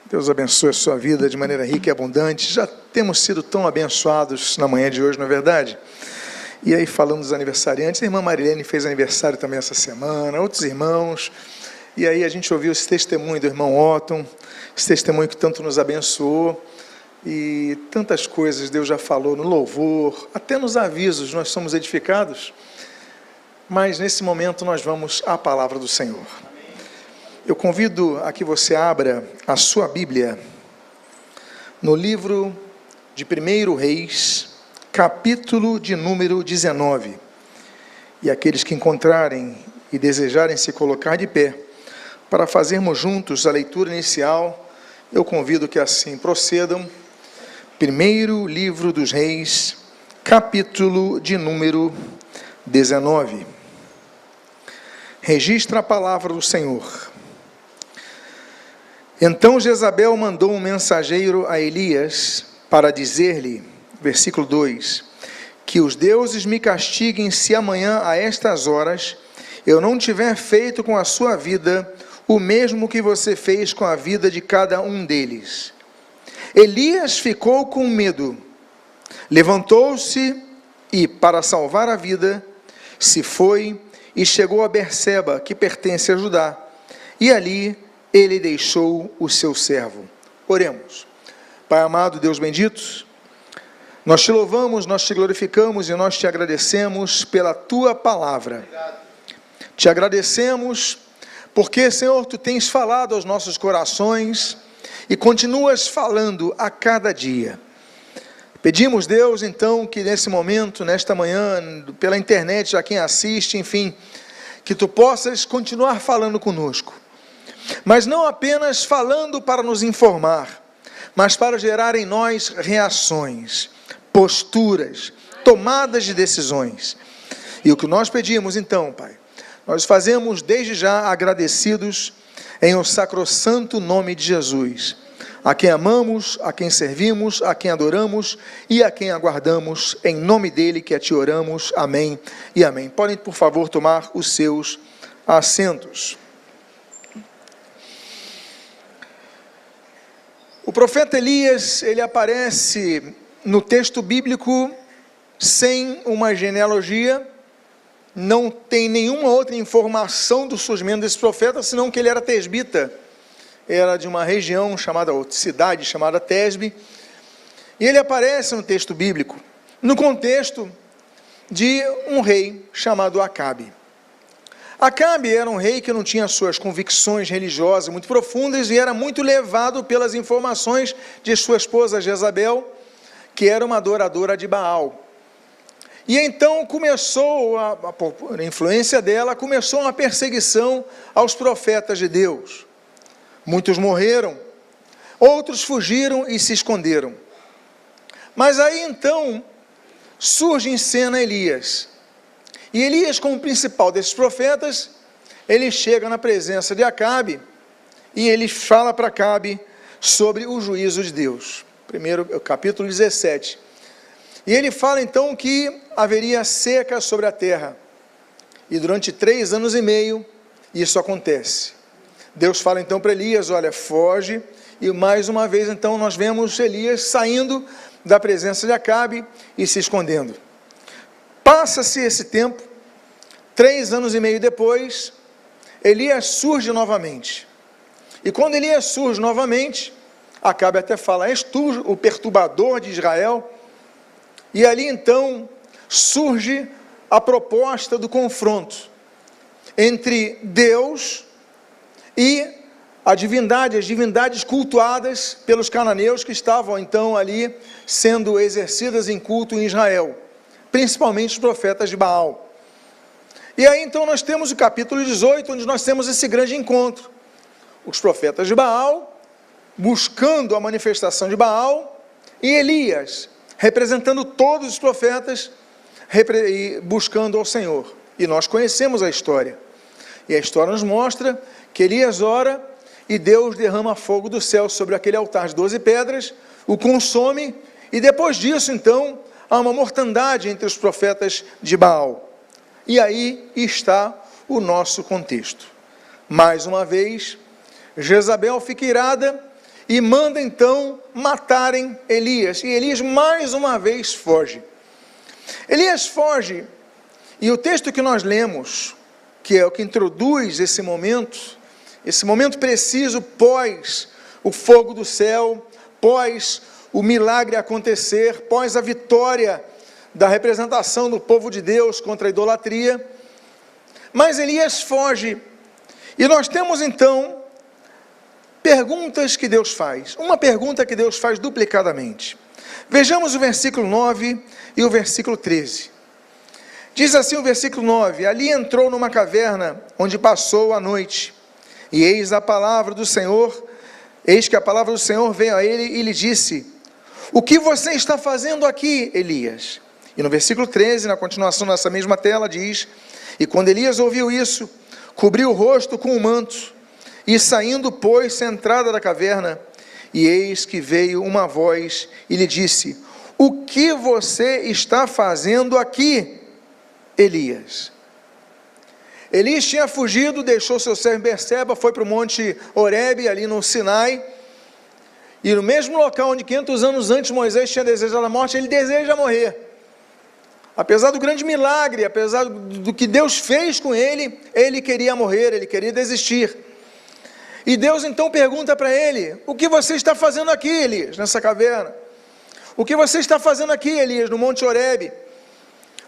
Deus abençoe a sua vida de maneira rica e abundante. Já temos sido tão abençoados na manhã de hoje, não é verdade? E aí, falando dos aniversariantes, a irmã Marilene fez aniversário também essa semana, outros irmãos. E aí a gente ouviu esse testemunho do irmão Otton, esse testemunho que tanto nos abençoou. E tantas coisas Deus já falou no louvor, até nos avisos nós somos edificados. Mas nesse momento nós vamos à palavra do Senhor. Eu convido a que você abra a sua Bíblia no livro de 1 Reis, capítulo de número 19. E aqueles que encontrarem e desejarem se colocar de pé para fazermos juntos a leitura inicial, eu convido que assim procedam. 1º livro dos Reis, capítulo de número 19. Registra a palavra do Senhor. Então Jezabel mandou um mensageiro a Elias para dizer-lhe, versículo 2, que os deuses me castiguem se amanhã a estas horas eu não tiver feito com a sua vida o mesmo que você fez com a vida de cada um deles. Elias ficou com medo, levantou-se e, para salvar a vida, se foi e chegou a Berseba, que pertence a Judá, e ali ele deixou o seu servo. Oremos. Pai amado, Deus bendito, nós te louvamos, nós te glorificamos e nós te agradecemos pela tua palavra. Obrigado. Te agradecemos porque, Senhor, tu tens falado aos nossos corações e continuas falando a cada dia. Pedimos, Deus, então, que nesse momento, nesta manhã, pela internet, a quem assiste, enfim, que tu possas continuar falando conosco. Mas não apenas falando para nos informar, mas para gerar em nós reações, posturas, tomadas de decisões. E o que nós pedimos então, Pai, nós fazemos desde já agradecidos em o sacrossanto nome de Jesus, a quem amamos, a quem servimos, a quem adoramos e a quem aguardamos, em nome dele que a ti oramos, amém e amém. Podem, por favor, tomar os seus assentos. O profeta Elias, ele aparece no texto bíblico sem uma genealogia, não tem nenhuma outra informação do surgimento desse profeta, senão que ele era tesbita, era de uma região chamada, ou cidade chamada Tesbe, e ele aparece no texto bíblico, no contexto de um rei chamado Acabe. Acabe era um rei que não tinha suas convicções religiosas muito profundas e era muito levado pelas informações de sua esposa Jezabel, que era uma adoradora de Baal. E então começou, por influência dela, começou uma perseguição aos profetas de Deus. Muitos morreram, outros fugiram e se esconderam. Mas aí então surge em cena Elias. E Elias, como principal desses profetas, ele chega na presença de Acabe e ele fala para Acabe sobre o juízo de Deus. Primeiro, capítulo 17. E ele fala então que haveria seca sobre a terra. E durante 3 anos e meio, isso acontece. Deus fala então para Elias, olha, foge. E mais uma vez então nós vemos Elias saindo da presença de Acabe e se escondendo. Passa-se esse tempo, 3 anos e meio depois, Elias surge novamente. E quando Elias surge novamente, Acabe até fala, és tu o perturbador de Israel? E ali então surge a proposta do confronto entre Deus e a divindade, as divindades cultuadas pelos cananeus que estavam então ali sendo exercidas em culto em Israel, principalmente os profetas de Baal. E aí então nós temos o capítulo 18, onde nós temos esse grande encontro. Os profetas de Baal, buscando a manifestação de Baal, e Elias, representando todos os profetas, buscando ao Senhor. E nós conhecemos a história. E a história nos mostra que Elias ora, e Deus derrama fogo do céu sobre aquele altar de 12 pedras, o consome, e depois disso então, há uma mortandade entre os profetas de Baal. E aí está o nosso contexto. Mais uma vez, Jezabel fica irada e manda então matarem Elias. E Elias mais uma vez foge. Elias foge, e o texto que nós lemos, que é o que introduz esse momento preciso pós o fogo do céu, pós o milagre acontecer, pós a vitória da representação do povo de Deus contra a idolatria. Mas Elias foge, e nós temos então perguntas que Deus faz. Uma pergunta que Deus faz duplicadamente. Vejamos o versículo 9 e o versículo 13. Diz assim o versículo 9: ali entrou numa caverna, onde passou a noite, e eis que a palavra do Senhor veio a ele e lhe disse: o que você está fazendo aqui, Elias? E no versículo 13, na continuação dessa mesma tela, diz: e quando Elias ouviu isso, cobriu o rosto com um manto, e saindo, pôs-se à entrada da caverna, e eis que veio uma voz e lhe disse: o que você está fazendo aqui, Elias? Elias tinha fugido, deixou seu servo Berseba, foi para o monte Horebe, ali no Sinai, e no mesmo local onde 500 anos antes Moisés tinha desejado a morte, ele deseja morrer. Apesar do grande milagre, apesar do que Deus fez com ele, ele queria morrer, ele queria desistir. E Deus então pergunta para ele: o que você está fazendo aqui, Elias, nessa caverna? O que você está fazendo aqui, Elias, no monte Horebe?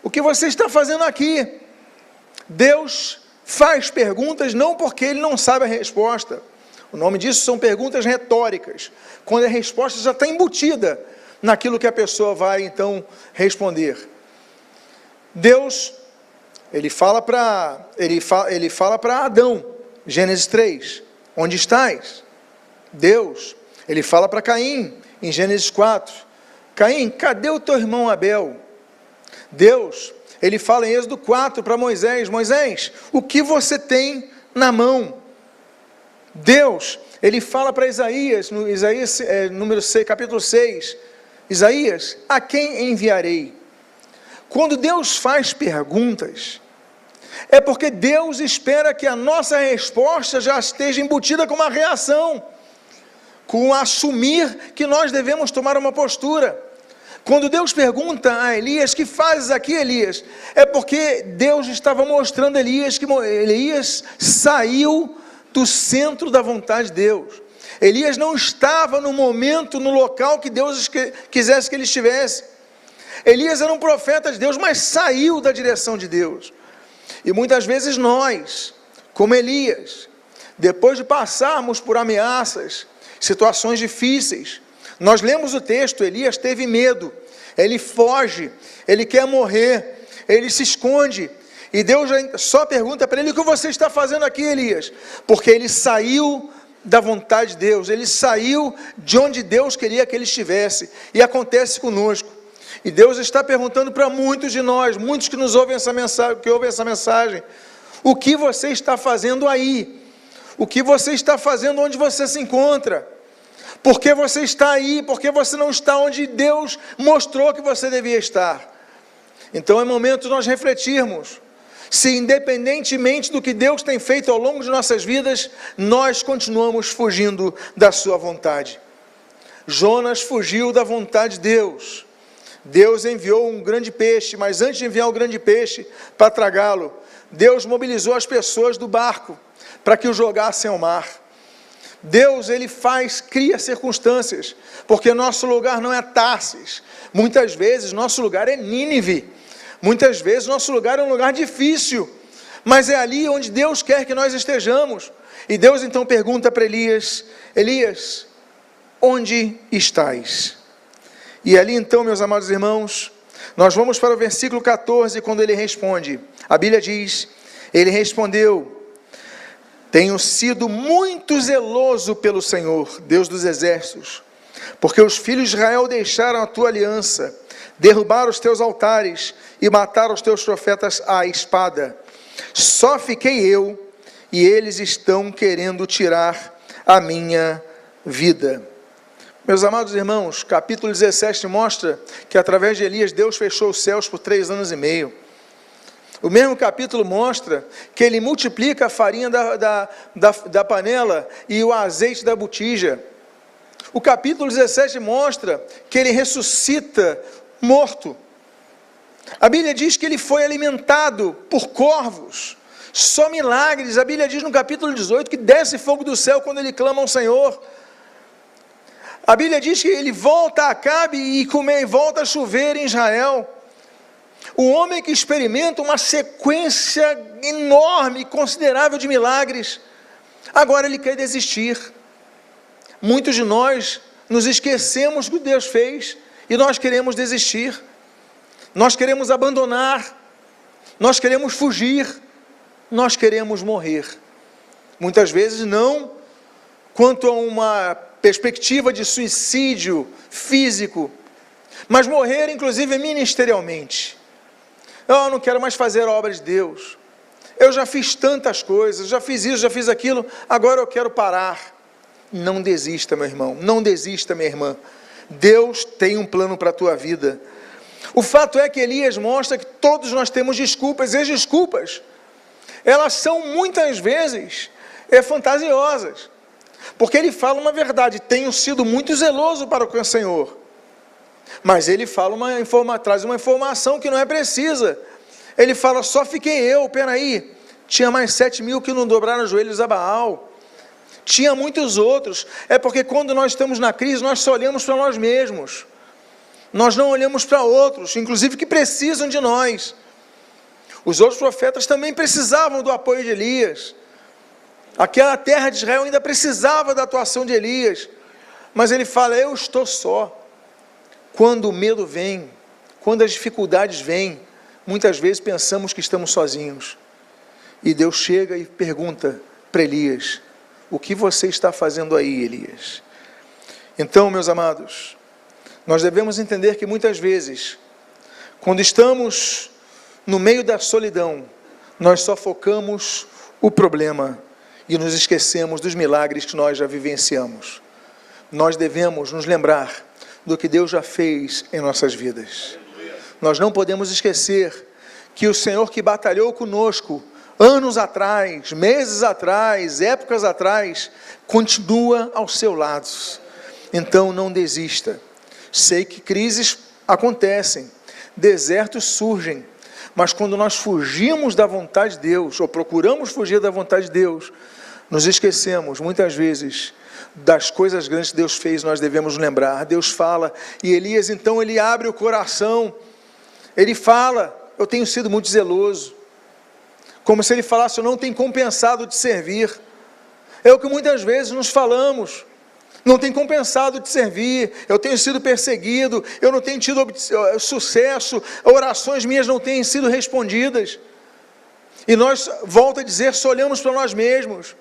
O que você está fazendo aqui? Deus faz perguntas não porque ele não sabe a resposta. O nome disso são perguntas retóricas, quando a resposta já está embutida naquilo que a pessoa vai então responder. Deus, ele fala para Adão, Gênesis 3, onde estás? Deus, ele fala para Caim, em Gênesis 4, Caim, cadê o teu irmão Abel? Deus, ele fala em Êxodo 4 para Moisés: Moisés, o que você tem na mão? Deus, ele fala para Isaías, no Isaías número 6, capítulo 6, Isaías, a quem enviarei? Quando Deus faz perguntas, é porque Deus espera que a nossa resposta já esteja embutida com uma reação, com assumir que nós devemos tomar uma postura. Quando Deus pergunta a Elias: que fazes aqui, Elias? É porque Deus estava mostrando a Elias que Elias saiu do centro da vontade de Deus. Elias não estava no momento, no local que Deus quisesse que ele estivesse. Elias era um profeta de Deus, mas saiu da direção de Deus. E muitas vezes nós, como Elias, depois de passarmos por ameaças, situações difíceis, nós lemos o texto, Elias teve medo, ele foge, ele quer morrer, ele se esconde, e Deus só pergunta para ele: o que você está fazendo aqui, Elias? Porque ele saiu da vontade de Deus, ele saiu de onde Deus queria que ele estivesse, e acontece conosco. E Deus está perguntando para muitos de nós, muitos que nos ouvem essa mensagem, o que você está fazendo aí? O que você está fazendo onde você se encontra? Por que você está aí? Por que você não está onde Deus mostrou que você devia estar? Então é momento de nós refletirmos, se independentemente do que Deus tem feito ao longo de nossas vidas, nós continuamos fugindo da sua vontade. Jonas fugiu da vontade de Deus. Deus enviou um grande peixe, mas antes de enviar o grande peixe para tragá-lo, Deus mobilizou as pessoas do barco para que o jogassem ao mar. Deus, ele cria circunstâncias, porque nosso lugar não é Tarsis, muitas vezes nosso lugar é Nínive, muitas vezes nosso lugar é um lugar difícil, mas é ali onde Deus quer que nós estejamos. E Deus então pergunta para Elias: Elias, onde estás? E ali então, meus amados irmãos, nós vamos para o versículo 14, quando ele responde. A Bíblia diz: ele respondeu: tenho sido muito zeloso pelo Senhor, Deus dos exércitos, porque os filhos de Israel deixaram a tua aliança, derrubaram os teus altares e mataram os teus profetas à espada. Só fiquei eu, e eles estão querendo tirar a minha vida. Meus amados irmãos, capítulo 17 mostra que através de Elias, Deus fechou os céus por 3 anos e meio. O mesmo capítulo mostra que ele multiplica a farinha da panela e o azeite da botija. O capítulo 17 mostra que ele ressuscita morto. A Bíblia diz que ele foi alimentado por corvos. Só milagres. A Bíblia diz no capítulo 18 que desce fogo do céu quando ele clama ao Senhor. A Bíblia diz que ele volta a Acabe e volta a chover em Israel. O homem que experimenta uma sequência enorme, considerável de milagres, agora ele quer desistir. Muitos de nós nos esquecemos do que Deus fez e nós queremos desistir. Nós queremos abandonar, nós queremos fugir, nós queremos morrer. Muitas vezes não quanto a uma perspectiva de suicídio físico, mas morrer inclusive ministerialmente. Eu não quero mais fazer a obra de Deus, eu já fiz tantas coisas, já fiz isso, já fiz aquilo, agora eu quero parar. Não desista, meu irmão, não desista, minha irmã. Deus tem um plano para a tua vida. O fato é que Elias mostra que todos nós temos desculpas, e as desculpas, elas são muitas vezes fantasiosas, porque ele fala uma verdade: tenho sido muito zeloso para com o Senhor, mas ele fala traz uma informação que não é precisa. Ele fala: só fiquei eu, peraí, tinha mais 7.000 que não dobraram os joelhos a Baal, tinha muitos outros. É porque quando nós estamos na crise, nós só olhamos para nós mesmos, nós não olhamos para outros, inclusive que precisam de nós. Os outros profetas também precisavam do apoio de Elias, aquela terra de Israel ainda precisava da atuação de Elias, mas ele fala: eu estou só. Quando o medo vem, quando as dificuldades vêm, muitas vezes pensamos que estamos sozinhos, e Deus chega e pergunta para Elias: o que você está fazendo aí, Elias? Então, meus amados, nós devemos entender que muitas vezes, quando estamos no meio da solidão, nós só focamos o problema e nos esquecemos dos milagres que nós já vivenciamos. Nós devemos nos lembrar do que Deus já fez em nossas vidas. Nós não podemos esquecer que o Senhor que batalhou conosco anos atrás, meses atrás, épocas atrás, continua ao seu lado. Então não desista. Sei que crises acontecem, desertos surgem, mas quando nós fugimos da vontade de Deus, ou procuramos fugir da vontade de Deus, nos esquecemos muitas vezes das coisas grandes que Deus fez. Nós devemos lembrar. Deus fala, e Elias então ele abre o coração, ele fala: eu tenho sido muito zeloso, como se ele falasse: eu não tenho compensado de servir. É o que muitas vezes nos falamos: não tenho compensado de servir, eu tenho sido perseguido, eu não tenho tido sucesso, orações minhas não têm sido respondidas. E nós, volto a dizer, só olhamos para nós mesmos,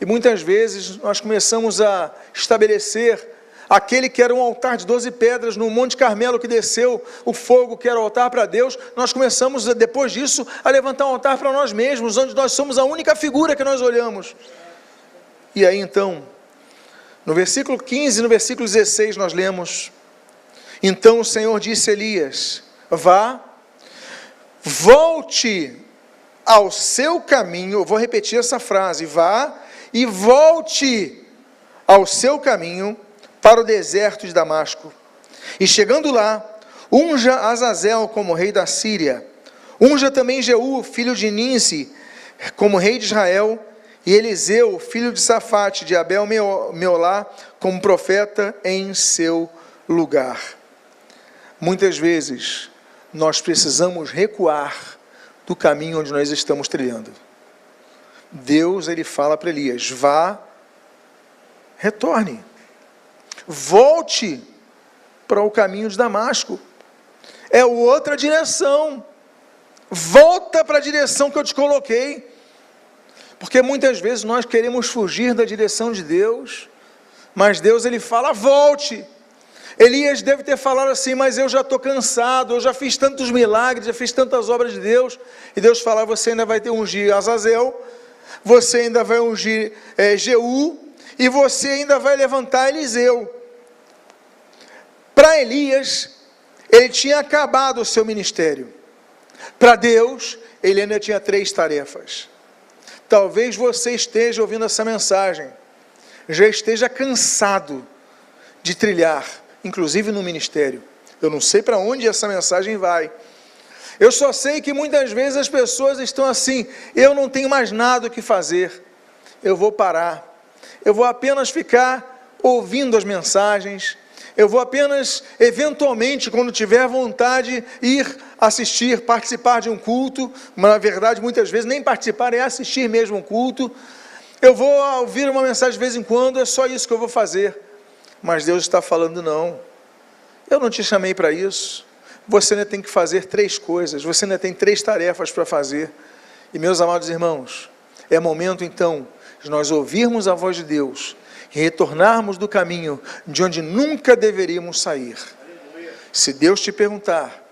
e muitas vezes nós começamos a estabelecer aquele que era um altar de 12 pedras no Monte Carmelo, que desceu o fogo, que era o altar para Deus. Nós começamos, depois disso, a levantar um altar para nós mesmos, onde nós somos a única figura que nós olhamos. E aí então, no versículo 15 e no versículo 16 nós lemos: então o Senhor disse a Elias: vá, volte ao seu caminho. Eu vou repetir essa frase: vá e volte ao seu caminho para o deserto de Damasco, e chegando lá, unja Azazel como rei da Síria, unja também Jeú, filho de Ninsi, como rei de Israel, e Eliseu, filho de Safate, de Abel-Meolá, como profeta em seu lugar. Muitas vezes, nós precisamos recuar do caminho onde nós estamos trilhando. Deus, ele fala para Elias: vá, retorne, volte para o caminho de Damasco, é outra direção, volta para a direção que eu te coloquei, porque muitas vezes nós queremos fugir da direção de Deus, mas Deus, ele fala: volte. Elias deve ter falado assim: mas eu já estou cansado, eu já fiz tantos milagres, já fiz tantas obras de Deus. E Deus fala: você ainda vai ter ungir Azazel, você ainda vai ungir Jeú, e você ainda vai levantar Eliseu. Para Elias, ele tinha acabado o seu ministério. Para Deus, ele ainda tinha 3 tarefas. Talvez você esteja ouvindo essa mensagem, já esteja cansado de trilhar, inclusive no ministério. Eu não sei para onde essa mensagem vai. Eu só sei que muitas vezes as pessoas estão assim: eu não tenho mais nada o que fazer, eu vou parar, eu vou apenas ficar ouvindo as mensagens, eu vou apenas, eventualmente, quando tiver vontade, ir assistir, participar de um culto, mas na verdade, muitas vezes, nem participar, é assistir mesmo um culto. Eu vou ouvir uma mensagem de vez em quando, é só isso que eu vou fazer. Mas Deus está falando: não, eu não te chamei para isso. Você ainda tem que fazer 3 coisas, você ainda tem 3 tarefas para fazer. E, meus amados irmãos, é momento então de nós ouvirmos a voz de Deus e retornarmos do caminho de onde nunca deveríamos sair. Se Deus te perguntar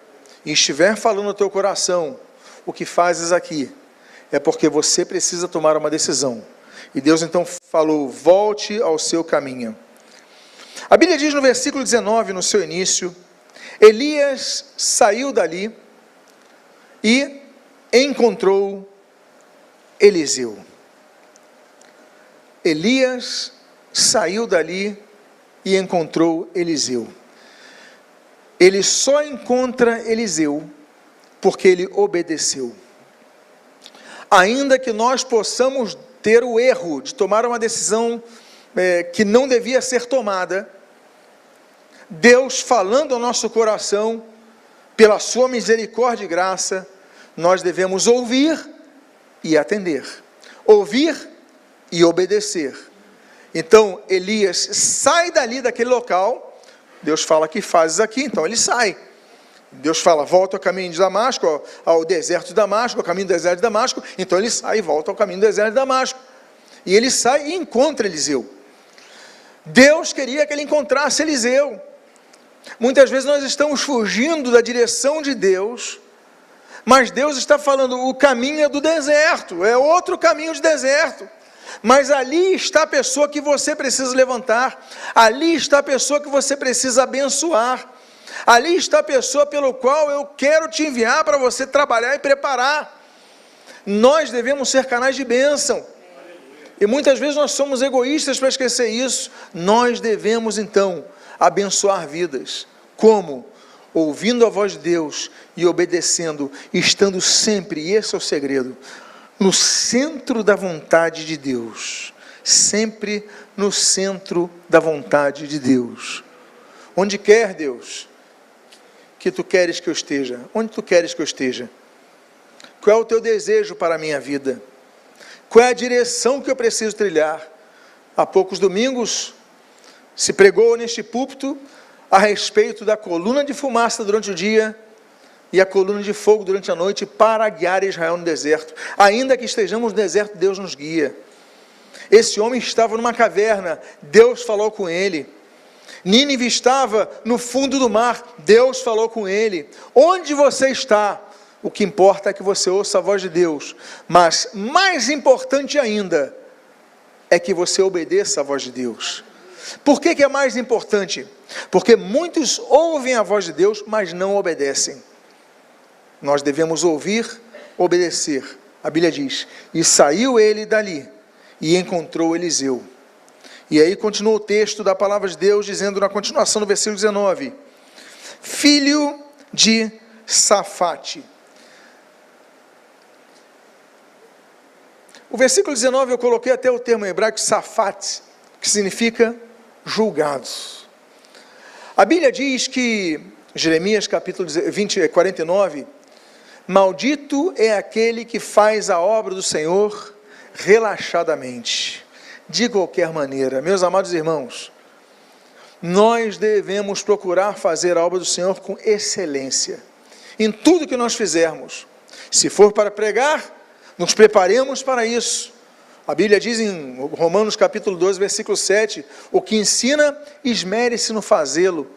e estiver falando no teu coração: o que fazes aqui? É porque você precisa tomar uma decisão. E Deus então falou: volte ao seu caminho. A Bíblia diz no versículo 19, no seu início: Elias saiu dali e encontrou Eliseu. Elias saiu dali e encontrou Eliseu. Ele só encontra Eliseu porque ele obedeceu. Ainda que nós possamos ter o erro de tomar uma decisão que não devia ser tomada, Deus falando ao nosso coração, pela sua misericórdia e graça, nós devemos ouvir e atender, ouvir e obedecer. Então Elias sai dali daquele local. Deus fala: que fazes aqui? Então ele sai. Deus fala: volta ao caminho de Damasco, ao deserto de Damasco, ao caminho do deserto de Damasco. Então ele sai e volta ao caminho do deserto de Damasco. E ele sai e encontra Eliseu. Deus queria que ele encontrasse Eliseu. Muitas vezes nós estamos fugindo da direção de Deus, mas Deus está falando: o caminho é do deserto, é outro caminho de deserto. Mas ali está a pessoa que você precisa levantar, ali está a pessoa que você precisa abençoar, ali está a pessoa pelo qual eu quero te enviar para você trabalhar e preparar. Nós devemos ser canais de bênção, e muitas vezes nós somos egoístas para esquecer isso. Nós devemos então abençoar vidas. Como? Ouvindo a voz de Deus e obedecendo, estando sempre, e esse é o segredo, no centro da vontade de Deus, sempre no centro da vontade de Deus. Onde quer, Deus, que Tu queres que eu esteja? Onde Tu queres que eu esteja? Qual é o Teu desejo para a minha vida? Qual é a direção que eu preciso trilhar? Há poucos domingos se pregou neste púlpito a respeito da coluna de fumaça durante o dia e a coluna de fogo durante a noite para guiar Israel no deserto. Ainda que estejamos no deserto, Deus nos guia. Esse homem estava numa caverna, Deus falou com ele. Nínive estava no fundo do mar, Deus falou com ele. Onde você está? O que importa é que você ouça a voz de Deus, mas mais importante ainda é que você obedeça a voz de Deus. Por que é mais importante? Porque muitos ouvem a voz de Deus, mas não obedecem. Nós devemos ouvir, obedecer. A Bíblia diz: e saiu ele dali e encontrou Eliseu. E aí continua o texto da palavra de Deus, dizendo na continuação do versículo 19: filho de Safate. O versículo 19 eu coloquei até o termo em hebraico Safate, que significa julgados. A Bíblia diz que, Jeremias capítulo 49, maldito é aquele que faz a obra do Senhor relaxadamente, de qualquer maneira. Meus amados irmãos, nós devemos procurar fazer a obra do Senhor com excelência, em tudo que nós fizermos. Se for para pregar, nos preparemos para isso. A Bíblia diz em Romanos capítulo 12, versículo 7, o que ensina, esmere-se no fazê-lo.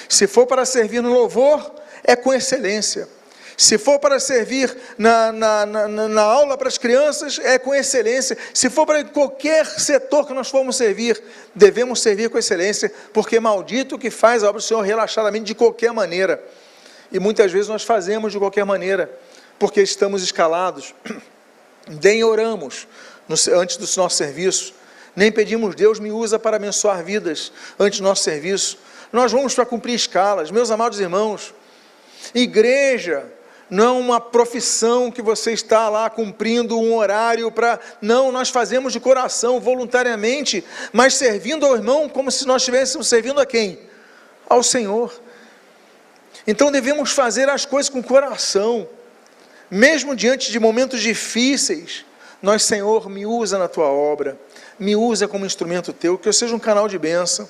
Se for para servir no louvor, é com excelência. Se for para servir na aula para as crianças, é com excelência. Se for para qualquer setor que nós formos servir, devemos servir com excelência, porque maldito que faz a obra do Senhor relaxadamente, de qualquer maneira. E muitas vezes nós fazemos de qualquer maneira, porque estamos escalados, nem oramos antes do nosso serviço, Nem pedimos, Deus me usa para abençoar vidas antes do nosso serviço. Nós vamos para cumprir escalas. Meus amados irmãos, igreja não é uma profissão que você está lá cumprindo um horário para... Não, nós fazemos de coração, voluntariamente, mas servindo ao irmão como se nós estivéssemos servindo a quem? Ao Senhor. Então devemos fazer as coisas com coração, mesmo diante de momentos difíceis. Nós, Senhor, me usa na tua obra, me usa como instrumento teu, que eu seja um canal de bênção.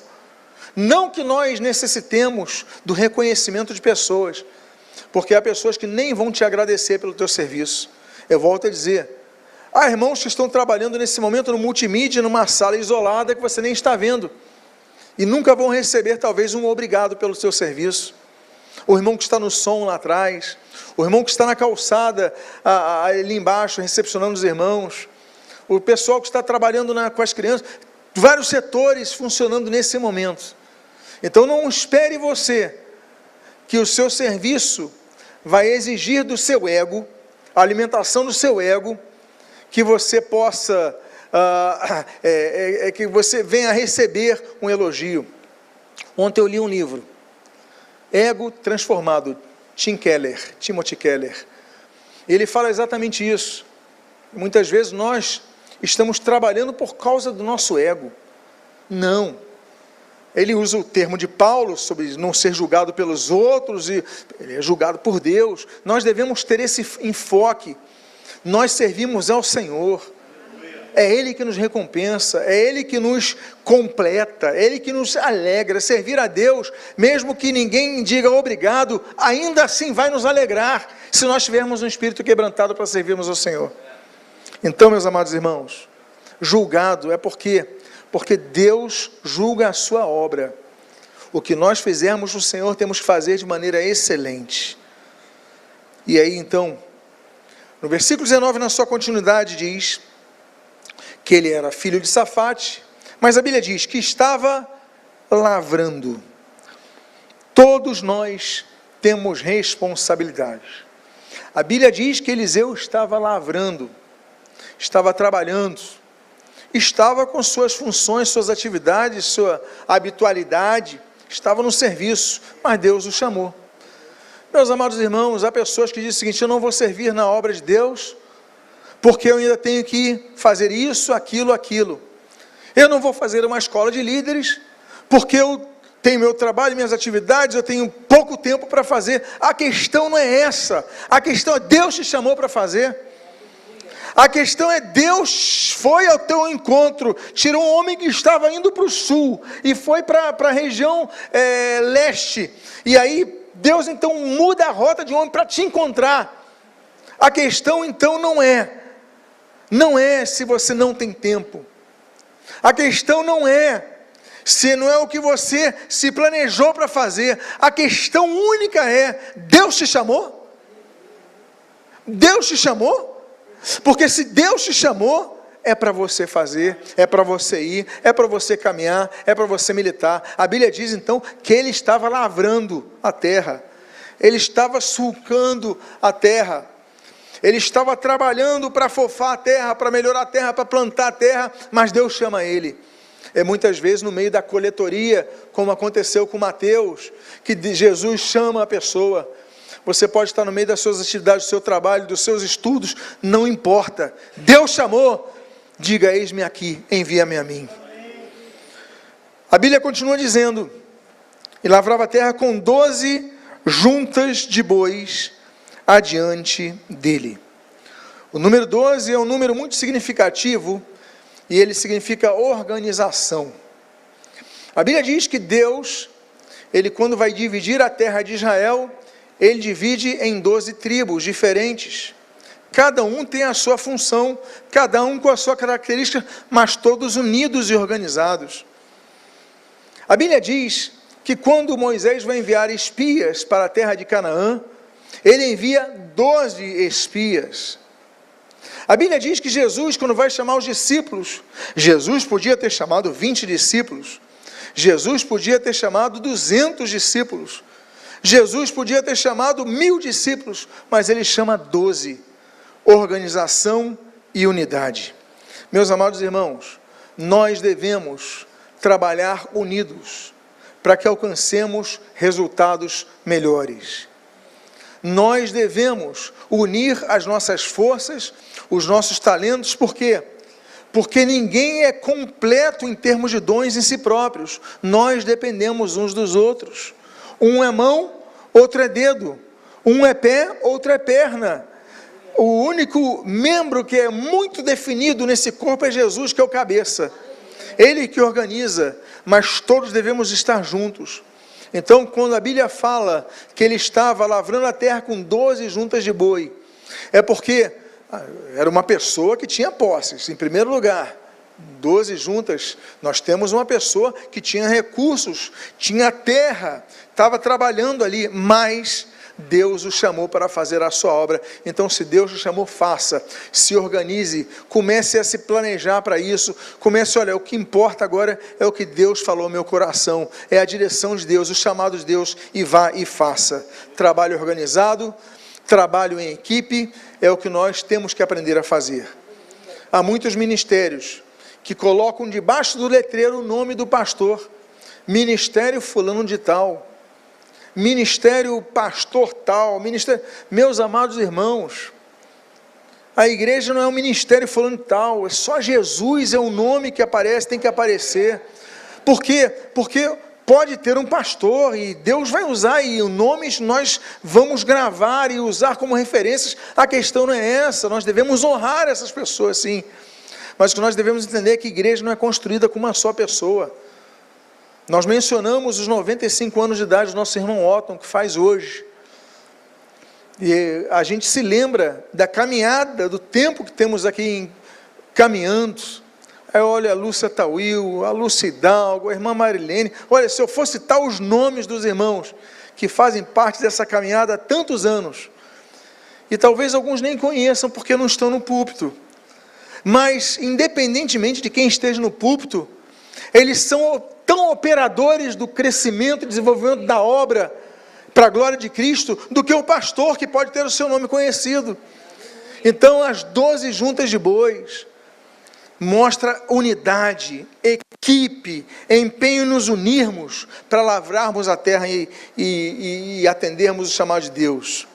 Não que nós necessitemos do reconhecimento de pessoas, porque há pessoas que nem vão te agradecer pelo teu serviço. Eu volto a dizer, há irmãos que estão trabalhando nesse momento no multimídia, numa sala isolada que você nem está vendo, e nunca vão receber talvez um obrigado pelo seu serviço. O irmão que está no som lá atrás, o irmão que está na calçada ali embaixo, recepcionando os irmãos, o pessoal que está trabalhando com as crianças, vários setores funcionando nesse momento. Então não espere você que o seu serviço vai exigir do seu ego, a alimentação do seu ego, que você possa, que você venha a receber um elogio. Ontem eu li um livro, Ego Transformado, Timothy Keller. Ele fala exatamente isso. Muitas vezes nós estamos trabalhando por causa do nosso ego. Não. Ele usa o termo de Paulo sobre não ser julgado pelos outros, e ele é julgado por Deus. Nós devemos ter esse enfoque. Nós servimos ao Senhor. É Ele que nos recompensa, é Ele que nos completa, é Ele que nos alegra. Servir a Deus, mesmo que ninguém diga obrigado, ainda assim vai nos alegrar, se nós tivermos um espírito quebrantado para servirmos ao Senhor. Então, meus amados irmãos, julgado é porque Deus julga a sua obra. O que nós fizermos no Senhor, temos que fazer de maneira excelente. E aí, então, no versículo 19, na sua continuidade, diz que ele era filho de Safate, mas a Bíblia diz que estava lavrando. Todos nós temos responsabilidades. A Bíblia diz que Eliseu estava lavrando, estava trabalhando, estava com suas funções, suas atividades, sua habitualidade, estava no serviço, mas Deus o chamou. Meus amados irmãos, há pessoas que dizem o seguinte: eu não vou servir na obra de Deus, porque eu ainda tenho que fazer isso, aquilo. Eu não vou fazer uma escola de líderes, porque eu tenho meu trabalho, minhas atividades, eu tenho pouco tempo para fazer. A questão não é essa, a questão é Deus te chamou para fazer. A questão é Deus foi ao teu encontro, tirou um homem que estava indo para o sul, e foi para a região leste, e aí Deus então muda a rota de um homem para te encontrar. A questão então não é se você não tem tempo. A questão não é se não é o que você se planejou para fazer. A questão única é: Deus te chamou? Deus te chamou? Porque se Deus te chamou, é para você fazer, é para você ir, é para você caminhar, é para você militar. A Bíblia diz então que ele estava lavrando a terra, ele estava sulcando a terra, ele estava trabalhando para afofar a terra, para melhorar a terra, para plantar a terra, mas Deus chama ele. É muitas vezes no meio da coletoria, como aconteceu com Mateus, que Jesus chama a pessoa. Você pode estar no meio das suas atividades, do seu trabalho, dos seus estudos, não importa. Deus chamou, diga: eis-me aqui, envia-me a mim. A Bíblia continua dizendo: e lavrava a terra com 12 juntas de bois adiante dele. O número 12 é um número muito significativo, e ele significa organização. A Bíblia diz que Deus, ele quando vai dividir a terra de Israel, ele divide em 12 tribos diferentes. Cada um tem a sua função, cada um com a sua característica, mas todos unidos e organizados. A Bíblia diz que quando Moisés vai enviar espias para a terra de Canaã, ele envia 12 espias. A Bíblia diz que Jesus, quando vai chamar os discípulos, Jesus podia ter chamado 20 discípulos, Jesus podia ter chamado 200 discípulos, Jesus podia ter chamado 1000 discípulos, mas ele chama 12, organização e unidade. Meus amados irmãos, nós devemos trabalhar unidos para que alcancemos resultados melhores. Nós devemos unir as nossas forças, os nossos talentos, por quê? Porque ninguém é completo em termos de dons em si próprios. Nós dependemos uns dos outros. Um é mão, outro é dedo. Um é pé, outro é perna. O único membro que é muito definido nesse corpo é Jesus, que é o cabeça. Ele que organiza, mas todos devemos estar juntos. Então, quando a Bíblia fala que ele estava lavrando a terra com 12 juntas de boi, é porque era uma pessoa que tinha posses, em primeiro lugar. 12 juntas, nós temos uma pessoa que tinha recursos, tinha terra, estava trabalhando ali, mas Deus o chamou para fazer a sua obra. Então, se Deus o chamou, faça, se organize, comece a se planejar para isso, comece, olha, o que importa agora é o que Deus falou no meu coração, é a direção de Deus, o chamado de Deus, e vá e faça. Trabalho organizado, trabalho em equipe, é o que nós temos que aprender a fazer. Há muitos ministérios que colocam debaixo do letreiro o nome do pastor, ministério fulano de tal, ministério pastor tal, ministério... Meus amados irmãos, a igreja não é um ministério fulano de tal, é só Jesus, é o nome que aparece, tem que aparecer. Por quê? Porque pode ter um pastor, e Deus vai usar, e o nome nós vamos gravar e usar como referências. A questão não é essa, nós devemos honrar essas pessoas, sim, mas o que nós devemos entender é que a igreja não é construída com uma só pessoa. Nós mencionamos os 95 anos de idade do nosso irmão Otton, que faz hoje, e a gente se lembra da caminhada, do tempo que temos aqui caminhando. Aí olha a Lúcia Tauil, a Lúcia Hidalgo, a irmã Marilene. Olha, se eu fosse citar os nomes dos irmãos que fazem parte dessa caminhada há tantos anos, e talvez alguns nem conheçam porque não estão no púlpito, mas independentemente de quem esteja no púlpito, eles são tão operadores do crescimento e desenvolvimento da obra para a glória de Cristo, do que o pastor, que pode ter o seu nome conhecido. Então, as 12 juntas de bois mostra unidade, equipe, empenho em nos unirmos para lavrarmos a terra e atendermos o chamado de Deus.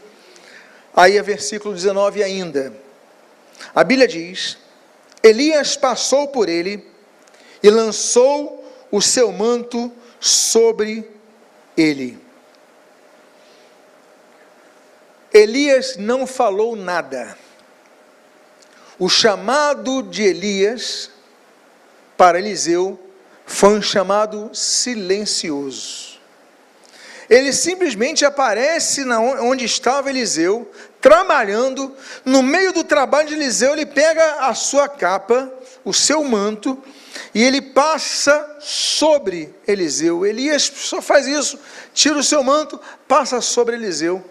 Aí é versículo 19 ainda. A Bíblia diz: Elias passou por ele e lançou o seu manto sobre ele. Elias não falou nada. O chamado de Elias para Eliseu foi um chamado silencioso. Ele simplesmente aparece onde estava Eliseu, trabalhando. No meio do trabalho de Eliseu, ele pega a sua capa, o seu manto, e ele passa sobre Eliseu. Elias só faz isso, tira o seu manto, passa sobre Eliseu,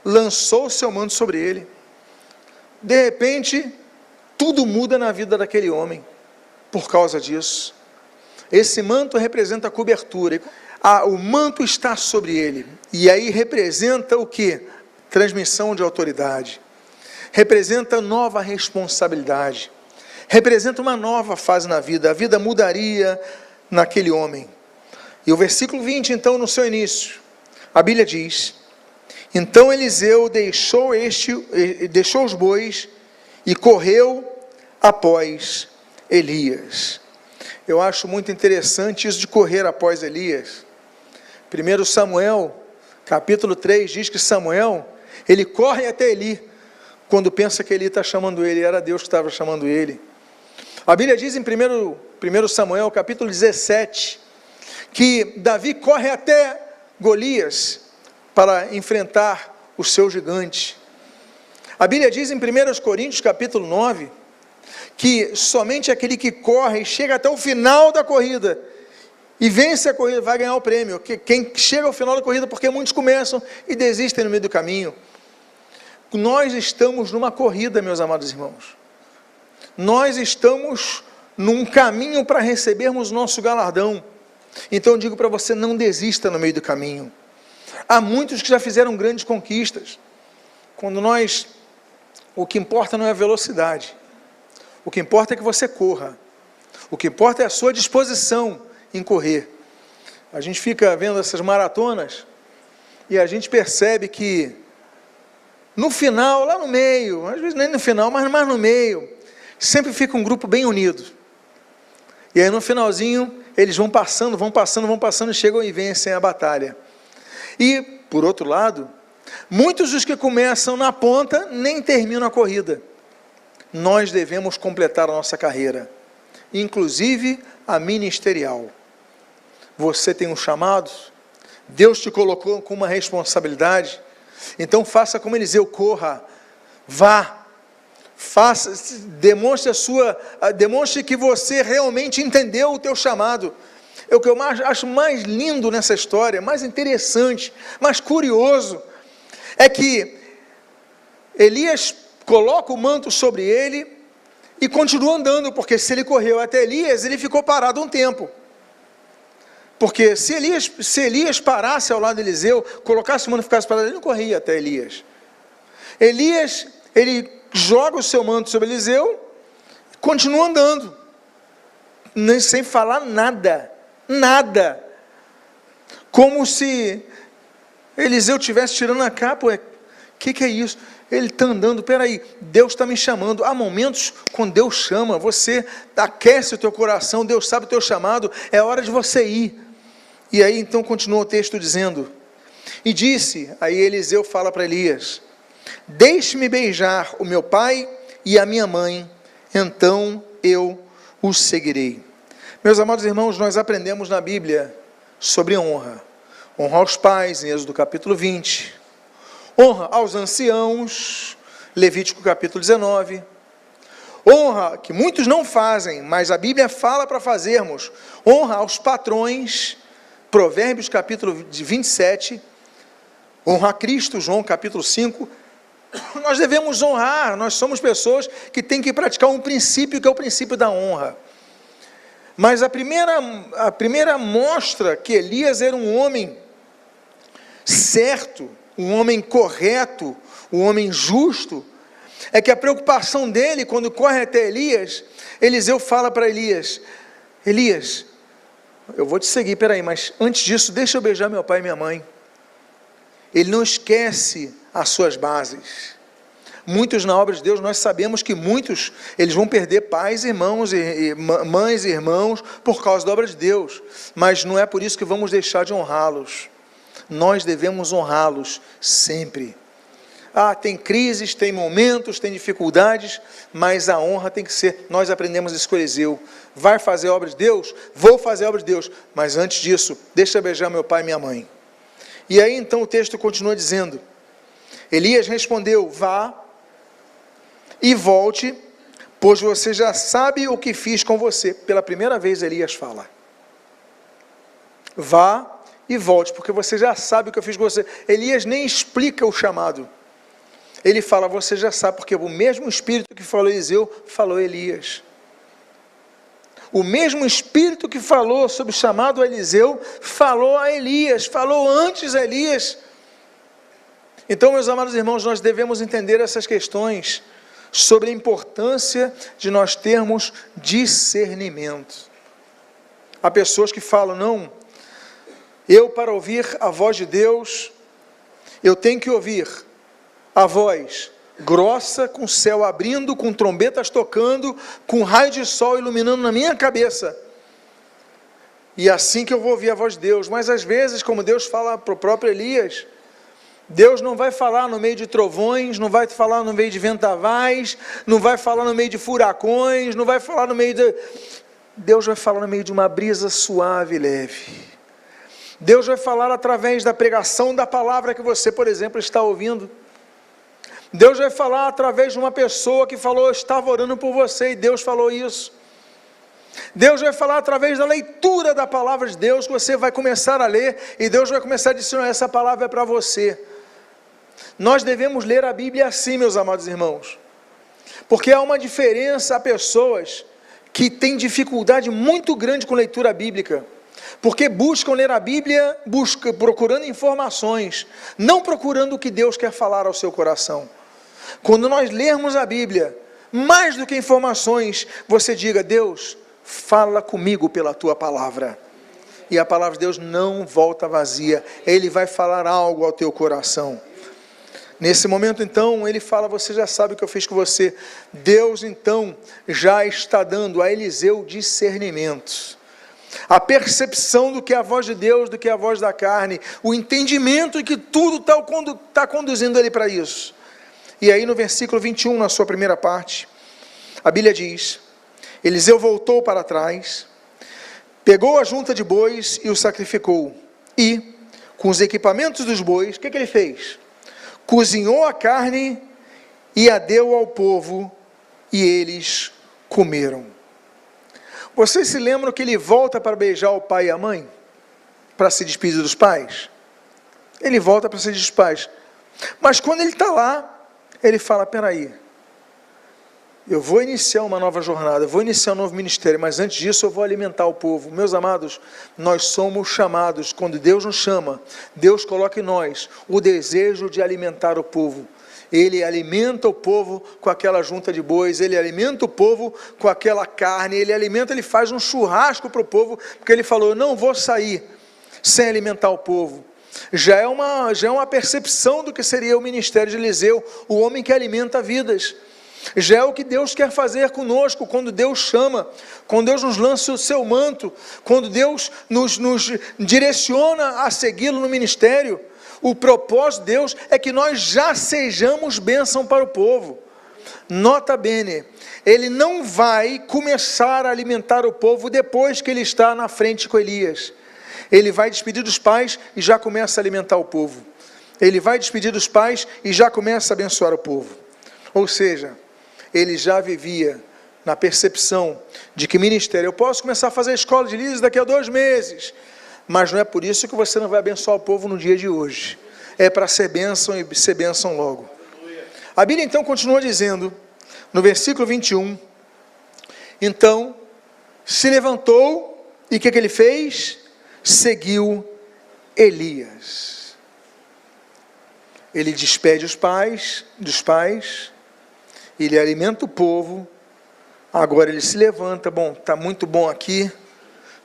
lançou o seu manto sobre ele. De repente, tudo muda na vida daquele homem, por causa disso. Esse manto representa a cobertura, o manto está sobre ele, e aí representa o que? Transmissão de autoridade, representa nova responsabilidade, representa uma nova fase na vida, a vida mudaria naquele homem. E o versículo 20, então, no seu início, a Bíblia diz: então Eliseu deixou os bois e correu após Elias. Eu acho muito interessante isso de correr após Elias. 1 Samuel, capítulo 3, diz que Samuel, ele corre até Eli, quando pensa que Eli está chamando ele, era Deus que estava chamando ele. A Bíblia diz em 1 Samuel, capítulo 17, que Davi corre até Golias para enfrentar o seu gigante. A Bíblia diz em 1 Coríntios, capítulo 9, que somente aquele que corre e chega até o final da corrida e vence a corrida vai ganhar o prêmio. Quem chega ao final da corrida, porque muitos começam e desistem no meio do caminho. Nós estamos numa corrida, meus amados irmãos. Nós estamos num caminho para recebermos nosso galardão. Então eu digo para você, não desista no meio do caminho. Há muitos que já fizeram grandes conquistas. O que importa não é a velocidade. O que importa é que você corra. O que importa é a sua disposição em correr. A gente fica vendo essas maratonas e a gente percebe que no final, lá no meio, às vezes nem no final, mas mais no meio, sempre fica um grupo bem unido. E aí no finalzinho, eles vão passando e chegam e vencem a batalha. E, por outro lado, muitos dos que começam na ponta nem terminam a corrida. Nós devemos completar a nossa carreira, inclusive a ministerial. Você tem um chamado, Deus te colocou com uma responsabilidade, então faça como Eliseu, corra, vá, faça, demonstre que você realmente entendeu o teu chamado. É o que eu acho mais lindo nessa história, mais interessante, mais curioso, é que Elias coloca o manto sobre ele e continua andando, porque se ele correu até Elias, ele ficou parado um tempo. Porque se Elias parasse ao lado de Eliseu, colocasse o manto e ficasse parado, ele não corria até Elias. Elias, ele joga o seu manto sobre Eliseu, continua andando, sem falar nada, como se Eliseu estivesse tirando a capa. O que é isso? Ele está andando, peraí, Deus está me chamando. Há momentos quando Deus chama, você aquece o teu coração, Deus sabe o teu chamado, é hora de você ir. E aí então continua o texto dizendo, e disse, aí Eliseu fala para Elias, deixe-me beijar o meu pai e a minha mãe, então eu os seguirei. Meus amados irmãos, nós aprendemos na Bíblia sobre honra. Honra aos pais, em Êxodo capítulo 20. Honra aos anciãos, Levítico capítulo 19. Honra, que muitos não fazem, mas a Bíblia fala para fazermos. Honra aos patrões, Provérbios capítulo 27. Honra a Cristo, João capítulo 5. Nós devemos honrar, nós somos pessoas que têm que praticar um princípio, que é o princípio da honra. Mas a primeira mostra que Elias era um homem certo, um homem correto, um homem justo, é que a preocupação dele, quando corre até Elias, Eliseu fala para Elias, Elias, eu vou te seguir, peraí, mas antes disso, deixa eu beijar meu pai e minha mãe. Ele não esquece as suas bases. Muitos na obra de Deus, nós sabemos que muitos, eles vão perder pais, irmãos, mães e irmãos, por causa da obra de Deus, mas não é por isso que vamos deixar de honrá-los. Nós devemos honrá-los sempre. Tem crises, tem momentos, tem dificuldades, mas a honra tem que ser, nós aprendemos isso com Eliseu, vai fazer a obra de Deus? Vou fazer a obra de Deus, mas antes disso, deixa eu beijar meu pai e minha mãe. E aí então o texto continua dizendo, Elias respondeu, vá e volte, pois você já sabe o que fiz com você. Pela primeira vez Elias fala, vá e volte, porque você já sabe o que eu fiz com você. Elias nem explica o chamado, ele fala, você já sabe, porque o mesmo Espírito que falou Eliseu, falou Elias. O mesmo Espírito que falou sobre o chamado a Eliseu, falou a Elias, falou antes a Elias. Então, meus amados irmãos, nós devemos entender essas questões sobre a importância de nós termos discernimento. Há pessoas que falam, não, eu para ouvir a voz de Deus, eu tenho que ouvir a voz grossa, com o céu abrindo, com trombetas tocando, com raio de sol iluminando na minha cabeça, e assim que eu vou ouvir a voz de Deus. Mas às vezes, como Deus fala para o próprio Elias, Deus não vai falar no meio de trovões, não vai falar no meio de vendavais, não vai falar no meio de furacões, não vai falar no meio de... Deus vai falar no meio de uma brisa suave e leve. Deus vai falar através da pregação da palavra que você, por exemplo, está ouvindo. Deus vai falar através de uma pessoa que falou, eu estava orando por você, e Deus falou isso. Deus vai falar através da leitura da palavra de Deus, que você vai começar a ler, e Deus vai começar a dizer, essa palavra é para você. Nós devemos ler a Bíblia assim, meus amados irmãos, porque há uma diferença, a pessoas que têm dificuldade muito grande com leitura bíblica, porque buscam ler a Bíblia, procurando informações, não procurando o que Deus quer falar ao seu coração. Quando nós lermos a Bíblia, mais do que informações, você diga, Deus, fala comigo pela tua palavra. E a palavra de Deus não volta vazia, ele vai falar algo ao teu coração. Nesse momento então, ele fala, você já sabe o que eu fiz com você. Deus então já está dando a Eliseu discernimento, a percepção do que é a voz de Deus, do que é a voz da carne, o entendimento de que tudo está conduzindo ele para isso. E aí no versículo 21, na sua primeira parte, a Bíblia diz, Eliseu voltou para trás, pegou a junta de bois e o sacrificou, e com os equipamentos dos bois, o que ele fez? Cozinhou a carne e a deu ao povo, e eles comeram. Vocês se lembram que ele volta para beijar o pai e a mãe? Para se despedir dos pais? Ele volta para se despedir dos pais. Mas quando ele está lá, ele fala, peraí, eu vou iniciar uma nova jornada, vou iniciar um novo ministério, mas antes disso eu vou alimentar o povo. Meus amados, nós somos chamados, quando Deus nos chama, Deus coloca em nós o desejo de alimentar o povo. Ele alimenta o povo com aquela junta de bois, ele alimenta o povo com aquela carne, ele faz um churrasco para o povo, porque ele falou, eu não vou sair sem alimentar o povo. Já é uma percepção do que seria o ministério de Eliseu, o homem que alimenta vidas. Já é o que Deus quer fazer conosco, quando Deus chama, quando Deus nos lança o seu manto, quando Deus nos direciona a segui-lo no ministério. O propósito de Deus é que nós já sejamos bênção para o povo. Nota bene, ele não vai começar a alimentar o povo depois que ele está na frente com Elias. Ele vai despedir dos pais e já começa a alimentar o povo. Ele vai despedir dos pais e já começa a abençoar o povo. Ou seja, ele já vivia na percepção de que ministério, eu posso começar a fazer a escola de líderes daqui a 2 meses, mas não é por isso que você não vai abençoar o povo no dia de hoje, é para ser bênção e ser bênção logo. A Bíblia então continua dizendo, no versículo 21, então, se levantou, e o que ele fez? Seguiu Elias. Ele despede dos pais, ele alimenta o povo, agora ele se levanta, bom, está muito bom aqui,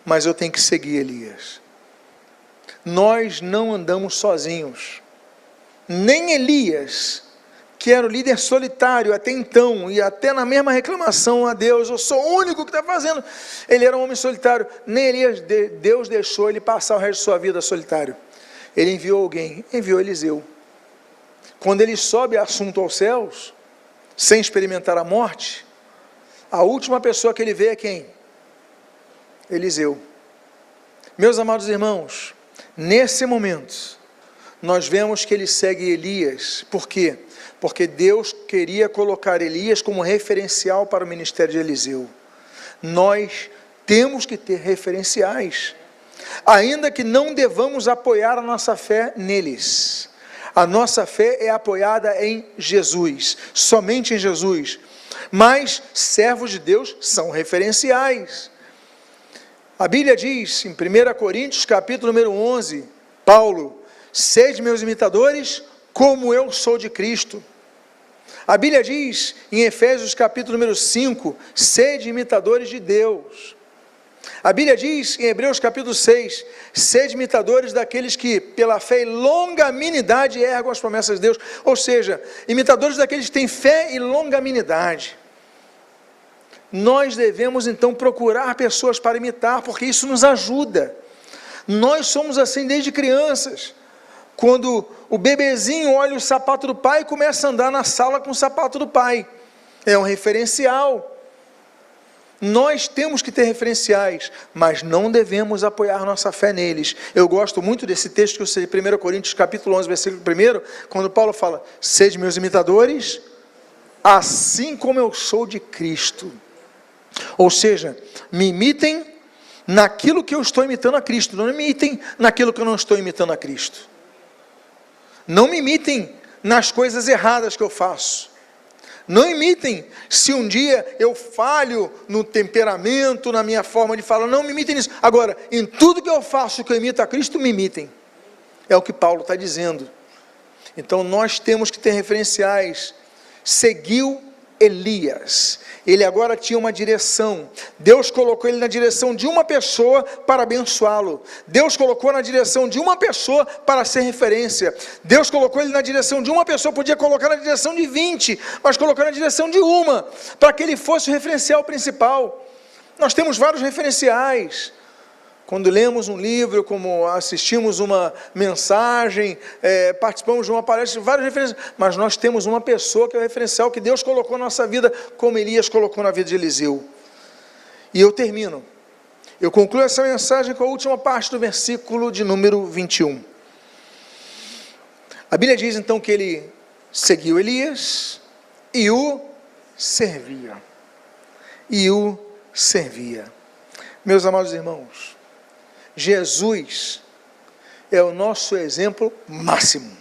mas eu tenho que seguir Elias. Nós não andamos sozinhos, nem Elias, que era o líder solitário até então, e até na mesma reclamação a Deus, eu sou o único que está fazendo, ele era um homem solitário, nem Elias, Deus deixou ele passar o resto de sua vida solitário, ele enviou alguém, enviou Eliseu. Quando ele sobe assunto aos céus, sem experimentar a morte, a última pessoa que ele vê é quem? Eliseu. Meus amados irmãos, nesse momento, nós vemos que ele segue Elias. Por quê? Porque Deus queria colocar Elias como referencial para o ministério de Eliseu. Nós temos que ter referenciais, ainda que não devamos apoiar a nossa fé neles. A nossa fé é apoiada em Jesus, somente em Jesus. Mas servos de Deus são referenciais. A Bíblia diz, em 1 Coríntios, capítulo número 11, Paulo, sede meus imitadores, como eu sou de Cristo. A Bíblia diz, em Efésios, capítulo número 5, sede imitadores de Deus. A Bíblia diz, em Hebreus, capítulo 6, sede imitadores daqueles que, pela fé e longanimidade, ergam as promessas de Deus. Ou seja, imitadores daqueles que têm fé e longanimidade. Nós devemos então procurar pessoas para imitar, porque isso nos ajuda. Nós somos assim desde crianças. Quando o bebezinho olha o sapato do pai e começa a andar na sala com o sapato do pai, é um referencial. Nós temos que ter referenciais, mas não devemos apoiar nossa fé neles. Eu gosto muito desse texto que eu sei, 1 Coríntios capítulo 11, versículo 1, quando Paulo fala, sede meus imitadores, assim como eu sou de Cristo. Ou seja, me imitem naquilo que eu estou imitando a Cristo, não me imitem naquilo que eu não estou imitando a Cristo. Não me imitem nas coisas erradas que eu faço. Não imitem se um dia eu falho no temperamento, na minha forma de falar, não me imitem nisso. Agora, em tudo que eu faço que eu imito a Cristo, me imitem. É o que Paulo está dizendo. Então nós temos que ter referenciais. Seguiu Elias. Ele agora tinha uma direção. Deus colocou ele na direção de uma pessoa para abençoá-lo. Deus colocou na direção de uma pessoa para ser referência. Deus colocou ele na direção de uma pessoa, podia colocar na direção de 20, mas colocou na direção de uma, para que ele fosse o referencial principal. Nós temos vários referenciais. Quando lemos um livro, como assistimos uma mensagem, participamos de uma palestra, várias referências, mas nós temos uma pessoa que é o referencial que Deus colocou na nossa vida, como Elias colocou na vida de Eliseu. E eu termino. Eu concluo essa mensagem com a última parte do versículo de número 21. A Bíblia diz então que ele seguiu Elias e o servia. E o servia. Meus amados irmãos, Jesus é o nosso exemplo máximo.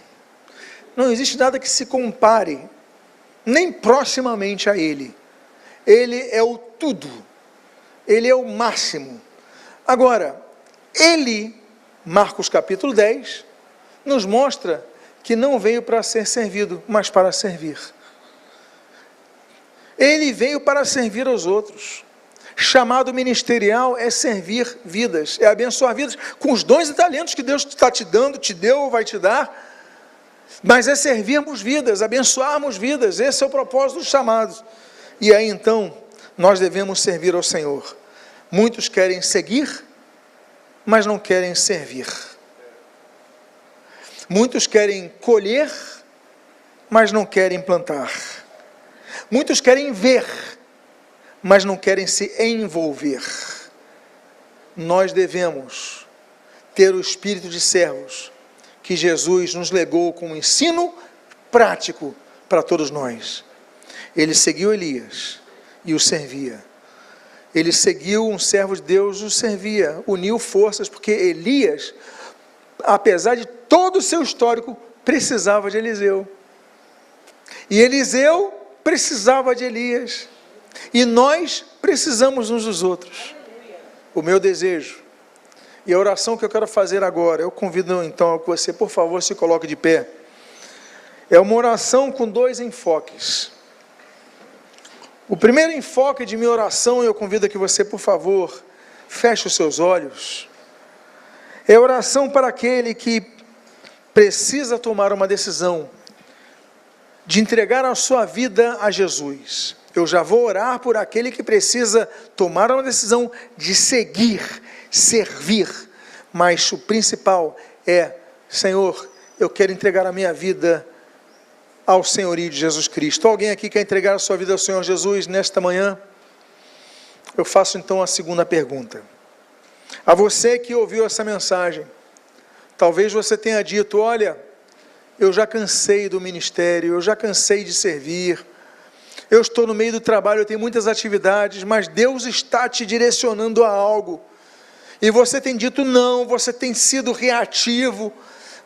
Não existe nada que se compare, nem proximamente a Ele. Ele é o tudo. Ele é o máximo. Agora, Ele, Marcos capítulo 10, nos mostra que não veio para ser servido, mas para servir. Ele veio para servir aos outros. Chamado ministerial é servir vidas, é abençoar vidas, com os dons e talentos que Deus está te dando, te deu ou vai te dar, mas é servirmos vidas, abençoarmos vidas, esse é o propósito dos chamados. E aí então, nós devemos servir ao Senhor. Muitos querem seguir, mas não querem servir. Muitos querem colher, mas não querem plantar. Muitos querem ver, mas não querem se envolver. Nós devemos ter o espírito de servos que Jesus nos legou como ensino prático para todos nós. Ele seguiu Elias e o servia. Ele seguiu um servo de Deus, o servia, uniu forças, porque Elias, apesar de todo o seu histórico, precisava de Eliseu. E Eliseu precisava de Elias. E nós precisamos uns dos outros. O meu desejo e a oração que eu quero fazer agora, eu convido então que você, por favor, se coloque de pé. É uma oração com dois enfoques. O primeiro enfoque de minha oração, eu convido que você, por favor, feche os seus olhos. É a oração para aquele que precisa tomar uma decisão de entregar a sua vida a Jesus. Eu já vou orar por aquele que precisa tomar uma decisão de seguir, servir, mas o principal é: Senhor, eu quero entregar a minha vida ao senhorio de Jesus Cristo. Alguém aqui quer entregar a sua vida ao Senhor Jesus nesta manhã? Eu faço então a segunda pergunta. A você que ouviu essa mensagem, talvez você tenha dito: olha, eu já cansei do ministério, eu já cansei de servir, eu estou no meio do trabalho, eu tenho muitas atividades, mas Deus está te direcionando a algo, e você tem dito não, você tem sido reativo,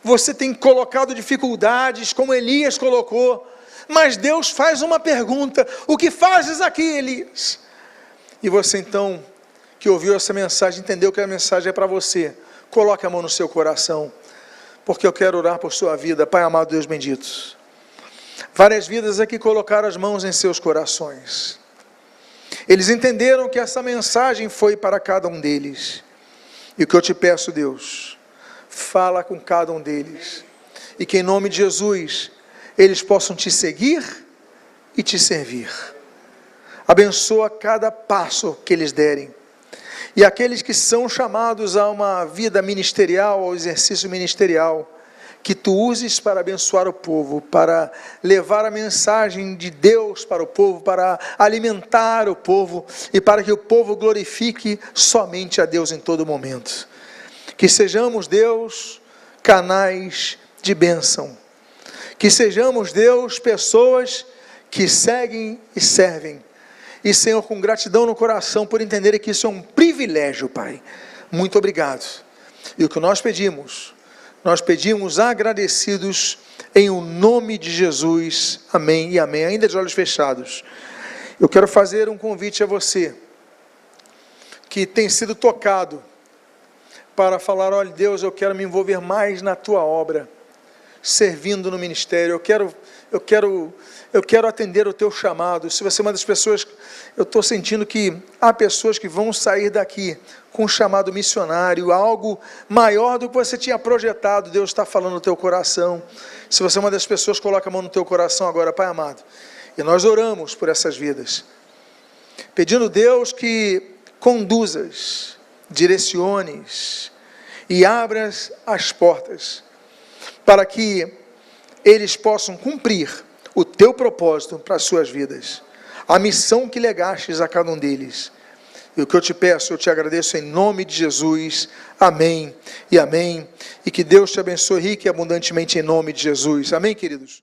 você tem colocado dificuldades, como Elias colocou, mas Deus faz uma pergunta: o que fazes aqui, Elias? E você então, que ouviu essa mensagem, entendeu que a mensagem é para você, coloque a mão no seu coração, porque eu quero orar por sua vida. Pai amado, Deus bendito, várias vidas aqui colocaram as mãos em seus corações, eles entenderam que essa mensagem foi para cada um deles, e o que eu te peço, Deus, fala com cada um deles, e que em nome de Jesus, eles possam te seguir e te servir. Abençoa cada passo que eles derem, e aqueles que são chamados a uma vida ministerial, ao exercício ministerial, que tu uses para abençoar o povo, para levar a mensagem de Deus para o povo, para alimentar o povo, e para que o povo glorifique somente a Deus em todo momento. Que sejamos, Deus, canais de bênção, que sejamos, Deus, pessoas que seguem e servem, e Senhor, com gratidão no coração, por entenderem que isso é um privilégio, Pai. Muito obrigado. E o que nós pedimos agradecidos em o nome de Jesus, amém e amém. Ainda de olhos fechados, eu quero fazer um convite a você, que tem sido tocado, para falar: olha Deus, eu quero me envolver mais na tua obra. servindo no ministério, eu quero atender o teu chamado. Se você é uma das pessoas, eu estou sentindo que há pessoas que vão sair daqui com um chamado missionário, algo maior do que você tinha projetado, Deus está falando no teu coração. Se você é uma das pessoas, coloca a mão no teu coração agora, Pai amado. E nós oramos por essas vidas, pedindo, Deus, que conduzas, direciones e abras as portas, para que eles possam cumprir o teu propósito para as suas vidas, a missão que legastes a cada um deles. E o que eu te peço, eu te agradeço em nome de Jesus, amém e amém, e que Deus te abençoe rica e abundantemente em nome de Jesus, amém, queridos?